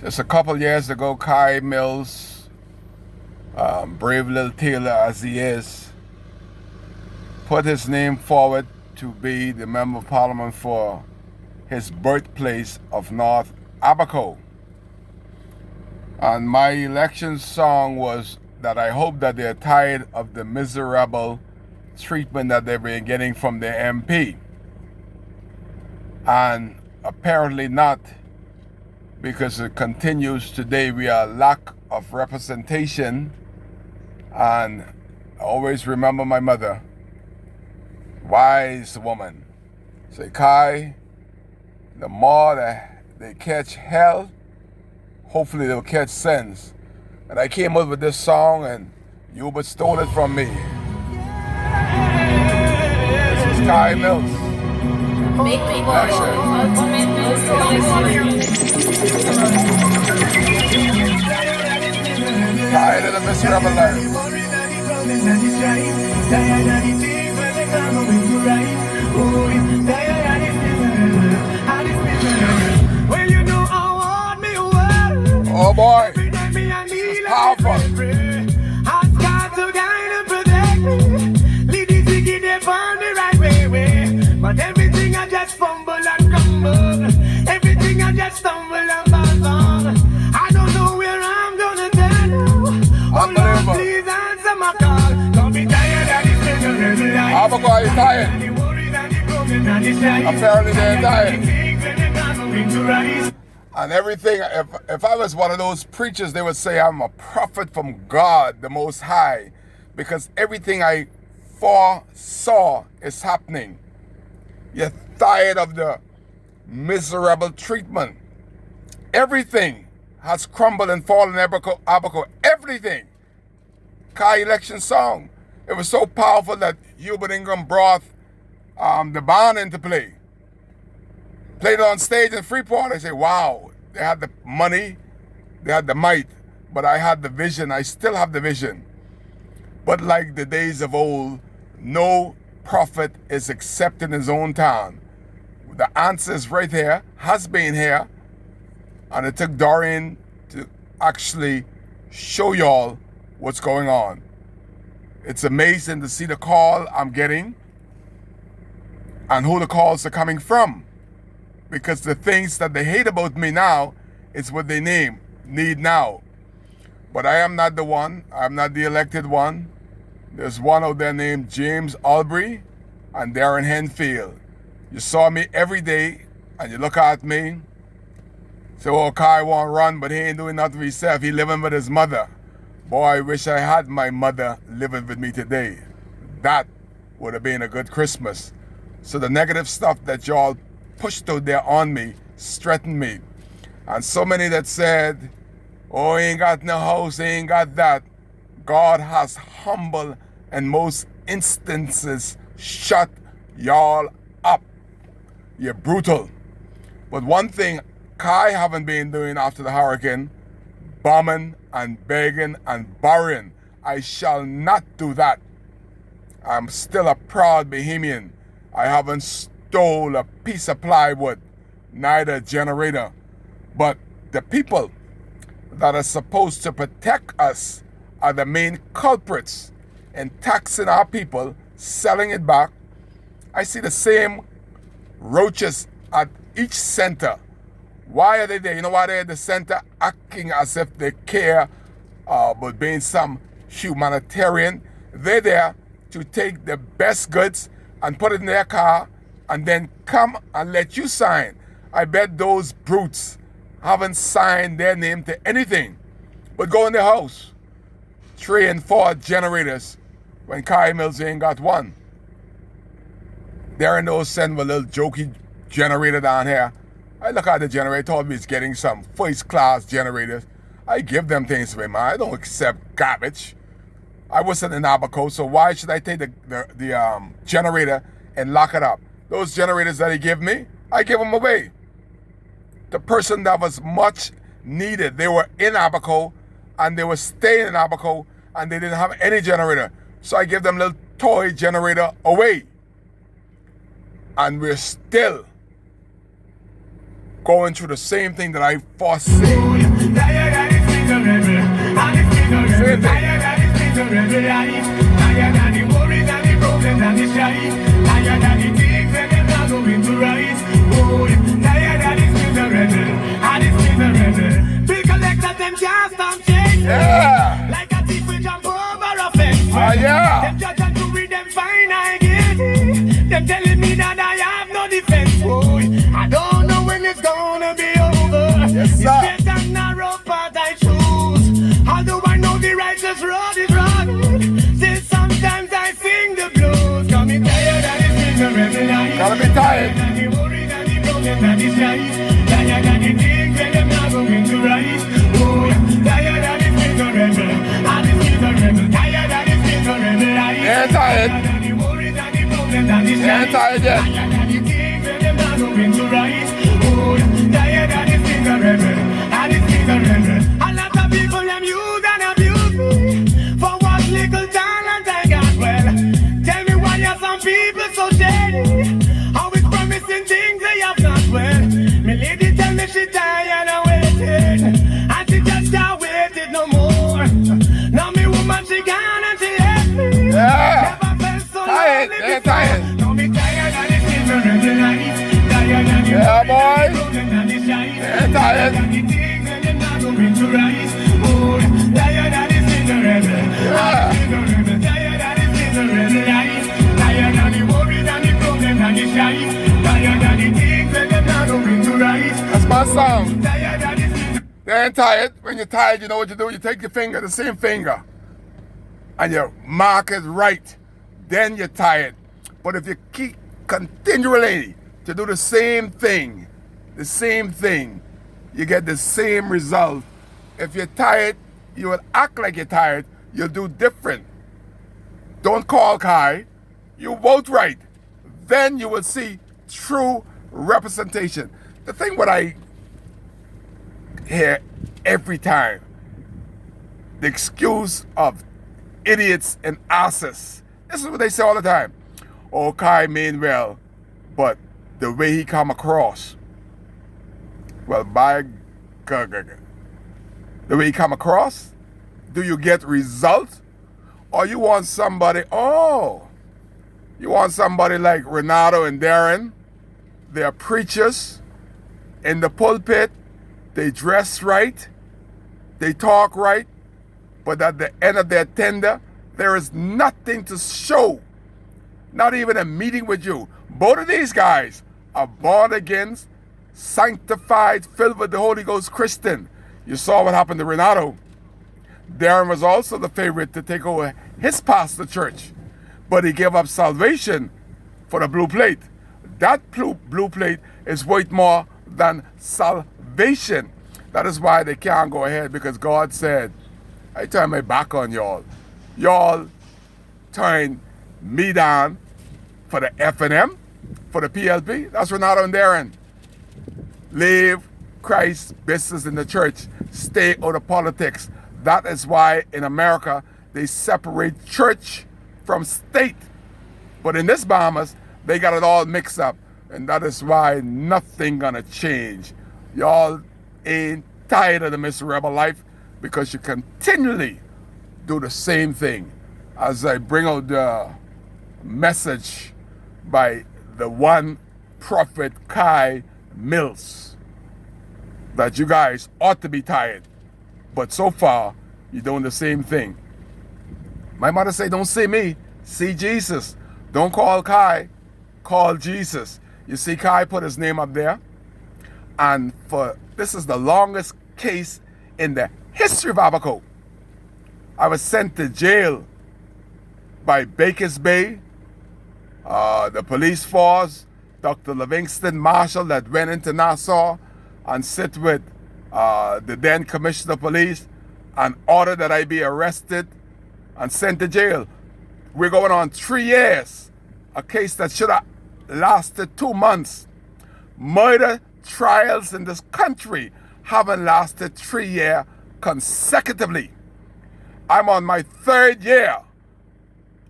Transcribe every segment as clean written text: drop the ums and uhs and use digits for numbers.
Just a couple years ago, Kai Mills, brave little tailor as he is, put his name forward to be the Member of Parliament for his birthplace of North Abaco. And my election song was that I hope that they're tired of the miserable treatment that they've been getting from their MP. And apparently not, because it continues today. We are lack of representation. And I always remember my mother, wise woman, say, Kai, the more that they catch hell, hopefully they'll catch sense. And I came up with this song and you but stole it from me. This was Kai Mills. Tired of the miserable life. Oh boy, it's powerful. But everything I just fumble and crumble. Everything I just stumble and fall on. I don't know where I'm gonna turn now. Oh Lord, please answer my call. Don't be tired of this miserable life. Abaco, are you tired? Apparently they're tired. And everything, if I was one of those preachers, they would say I'm a prophet from God, the Most High, because everything I foresaw is happening. You're tired of the miserable treatment. Everything has crumbled and fallen, Abaco. Everything. Kai election song. It was so powerful that Hubert Ingram brought the band into play. Played it on stage in Freeport. I say, wow, they had the money, they had the might, but I had the vision. I still have the vision. But like the days of old, no prophet is accepted in his own town. The answer is right here, has been here, and it took Dorian to actually show y'all what's going on. It's amazing to see the call I'm getting and who the calls are coming from. Because the things that they hate about me now is what they need now. But I am not the one. I'm not the elected one. There's one out there named James Albury and Darren Henfield. You saw me every day and you look at me, say, oh, Kai won't run, but he ain't doing nothing for himself. He living with his mother. Boy, I wish I had my mother living with me today. That would have been a good Christmas. So the negative stuff that y'all pushed out there on me strengthened me. And so many that said, oh, he ain't got no house, he ain't got that. God has humble and most instances shut y'all up. You're brutal. But one thing Kai haven't been doing after the hurricane, bombing and begging and borrowing. I shall not do that. I'm still a proud Bahamian. I haven't stole a piece of plywood, neither a generator. But the people that are supposed to protect us are the main culprits in taxing our people, selling it back. I see the same roaches at each center. Why are they there? You know why they're at the center? Acting as if they care about being some humanitarian. They're there to take the best goods and put it in their car and then come and let you sign. I bet those brutes haven't signed their name to anything but go in their house. 3 and 4 generators when Kai Mills ain't got one. Darren knows send a little jokey generator down here. I look at the generator, told me he's getting some first class generators. I give them things to him. I don't accept garbage. I wasn't in Abaco, so why should I take the generator and lock it up? Those generators that he give me, I give them away. The person that was much needed, they were in Abaco and they were staying in Abaco and they didn't have any generator. So I give them a little toy generator away. And we're still going through the same thing that I foresee. Tired of this miserable, and this miserable. Tired of this miserable life. Tired of the worries and the problems and the strife. Tired of the things that them not going to rise. Oh, tired of this miserable, and this miserable. Bill collectors them can't stop chasing. Yeah. Like a thief will jump over a fence. Yeah. Them judge and jury them fine I guilty. Them telling me that I have no defense. Oh, I don't know when it's gonna be over. Yes, sir. It's straight and narrow path I choose. Although I know the righteous road is rugged, still sometimes I sing the blues. Got me tired of this miserable life. Gotta be tired. Tired of the worries and the problems and the strife. Tired of the things that them not going to rise. Oh, tired of this miserable, and this miserable. Tired of this miserable life. Yeah, tired. Tired of the worries and the problems and the Yeah, strife. tired yet. Tired of the things that them not going to rise. Oh, tired of this miserable, and this miserable. A lot of people them use and abuse me for what little talent I got. Well, tell me why are some people so shady? Always promising things they have not. Well, me lady tell me she tired of waiting, and she just can't wait it no more. Now me woman she gone and she left me. Yeah. Never felt so Tired, lonely yeah, before. tired. Now me tired of this miserable life. Tired of the Yeah, worries boy. and the problems and the strife. Yeah, tired. Tired of the things that them not going to rise. Oh, tired of this miserable. Yeah. Miserable. Tired of this miserable life. Tired of the worries and the problems and the strife. Tired of the things that them not going to rise. That's my song. Tired of this. You ain't tired. When you're tired, you know what you do. You take your finger, the same finger, and you mark it right. Then you're tired. But if you keep continually to do the same thing, you get the same result. If you're tired, you will act like you're tired. You'll do different. Don't call Kai. You vote right. Then you will see true representation. The thing what I hear every time, the excuse of idiots and asses. This is what they say all the time. Oh, Kai mean well, but the way he come across, well, by God, the way he come across, do you get results? Or you want somebody, you want somebody like Renato and Darren, they're preachers in the pulpit, they dress right, they talk right, but at the end of their tender, there is nothing to show. Not even a meeting with you. Both of these guys are born again, sanctified, filled with the Holy Ghost Christian. You saw what happened to Renato. Darren was also the favorite to take over his pastor church, but he gave up salvation for the blue plate. That blue plate is worth more than salvation. That is why they can't go ahead, because God said, I turn my back on y'all. Y'all turn me down for the F&M, for the PLP. That's Renato and Darren. Leave Christ's business in the church. Stay out of politics. That is why in America they separate church from state. But in this Bahamas, they got it all mixed up. And that is why nothing gonna change. Y'all ain't tired of the miserable life because you continually do the same thing. As I bring out the message by the one prophet Kai Mills, that you guys ought to be tired. But so far, you're doing the same thing. My mother said, don't see me, see Jesus. Don't call Kai, call Jesus. You see, Kai put his name up there. And this is the longest case in the history of Abaco. I was sent to jail by Bakers Bay, the police force, Dr. Livingston Marshall that went into Nassau and sit with the then Commissioner of Police and ordered that I be arrested and sent to jail. We're going on 3 years, a case that should have lasted 2 months. Murder trials in this country haven't lasted 3 years consecutively. I'm on my 3rd year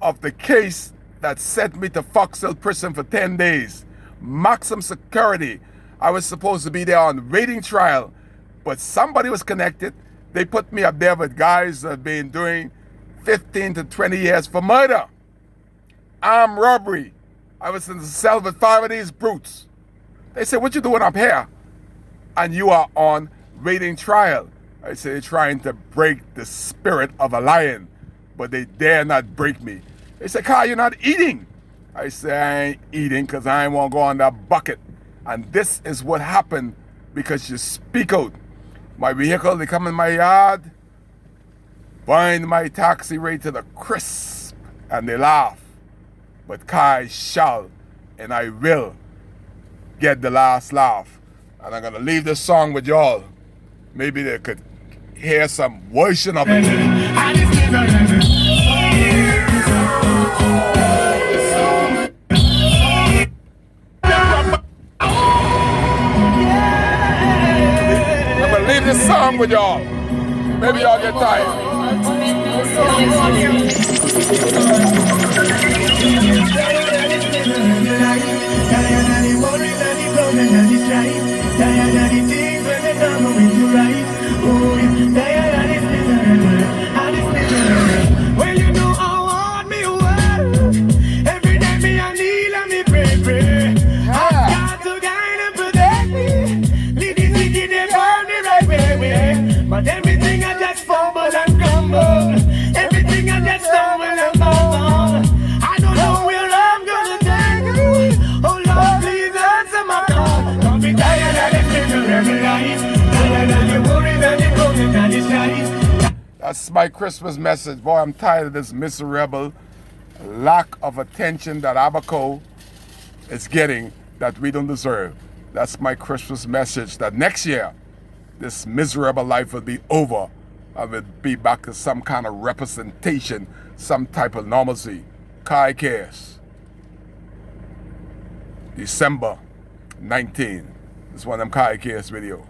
of the case that sent me to Fox Hill Prison for 10 days. Maximum security. I was supposed to be there on waiting trial, but somebody was connected. They put me up there with guys that have been doing 15 to 20 years for murder, armed robbery. I was in the cell with 5 of these brutes. They said, what you doing up here? And you are on waiting trial. I said, they're trying to break the spirit of a lion, but they dare not break me. They said, Carl, you're not eating. I said, I ain't eating because I ain't want to go on that bucket. And this is what happened because you speak out. My vehicle, they come in my yard, bind my taxi rate to the crisp, and they laugh. But I shall, and I will get the last laugh. And I'm going to leave this song with y'all. Maybe they could hear some version of it. I'm going to leave this song with y'all. Maybe y'all get tired. Well, you know how hard me work. Every day me I kneel and me pray. I got to guide and protect me. Lead the city they burn the right way. But everything I just fumble and crumble. Everything I just stumble and fall. I don't know where I'm gonna take you. Oh Lord, please answer my call. Don't be tired of the miserable life. Tired of the worries and the broken and the strife. That's my Christmas message. Boy, I'm tired of this miserable lack of attention that Abaco is getting that we don't deserve. That's my Christmas message, that next year, this miserable life will be over. I will be back to some kind of representation, some type of normalcy. Kai Cares. December 19. This is one of them Kai Cares videos.